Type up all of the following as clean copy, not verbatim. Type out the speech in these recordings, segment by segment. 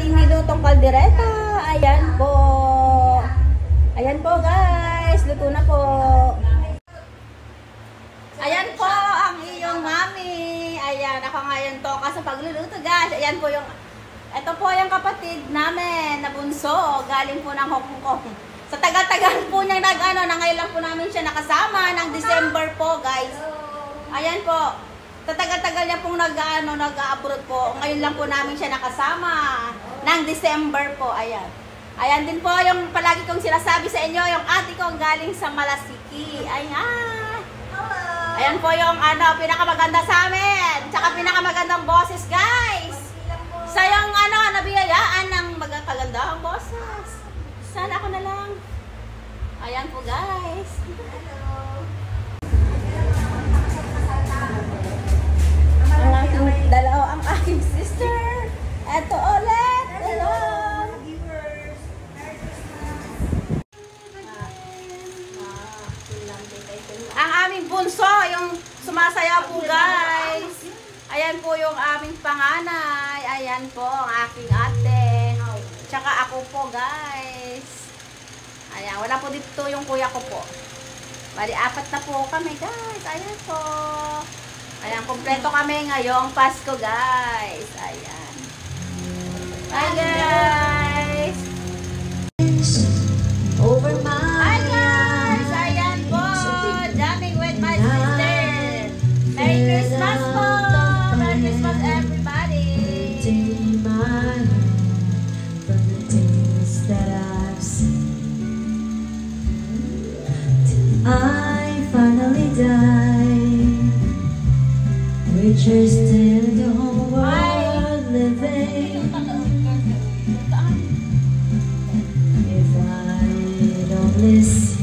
ating nilutong kaldereta. Ayan po. Ayan po guys, luto na po. Ayan po ang iyong mami. Ayan, ako ngayon toka sa pagluluto guys. Ayan po yung, ito po yung kapatid namin na bunso. Galing po ng Hong Kong. Sa tagal-tagal po niya na ngayon lang po namin siya nakasama ng December po guys. Ayan po. Sa tagal-tagal niya pong nag-abroad po. Ngayon lang po namin siya nakasama ng December po. Ayan. Ayan din po yung palagi kong sinasabi sa inyo, yung ate ko galing sa Malasiki. Ayan. Ayan po yung pinakamaganda sa amin. Tsaka pinakamagandang boses guys. Sa yung nabiyayaan ng magkakagandahang boses. Sana ako na lang. Ayan po guys. Ang aking sister. Eto ulit. Hello. Ang aming bunso, yung sumasaya po guys. Ayan po yung aming panganay. Ayan po ang aking ate. Tsaka ako po guys. Ayan, wala po dito yung kuya ko po. Bali, 4 na po kami guys. Ayan po. Ayan, kompleto kami ngayong Pasko, guys. Ayan. Bye, guys! Hi, guys! Ayan po! Jamming with my sister! Merry Christmas po! Merry Christmas, everybody! I finally died. We're just in the whole world living. If I don't listen,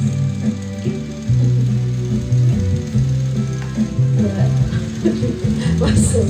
what's so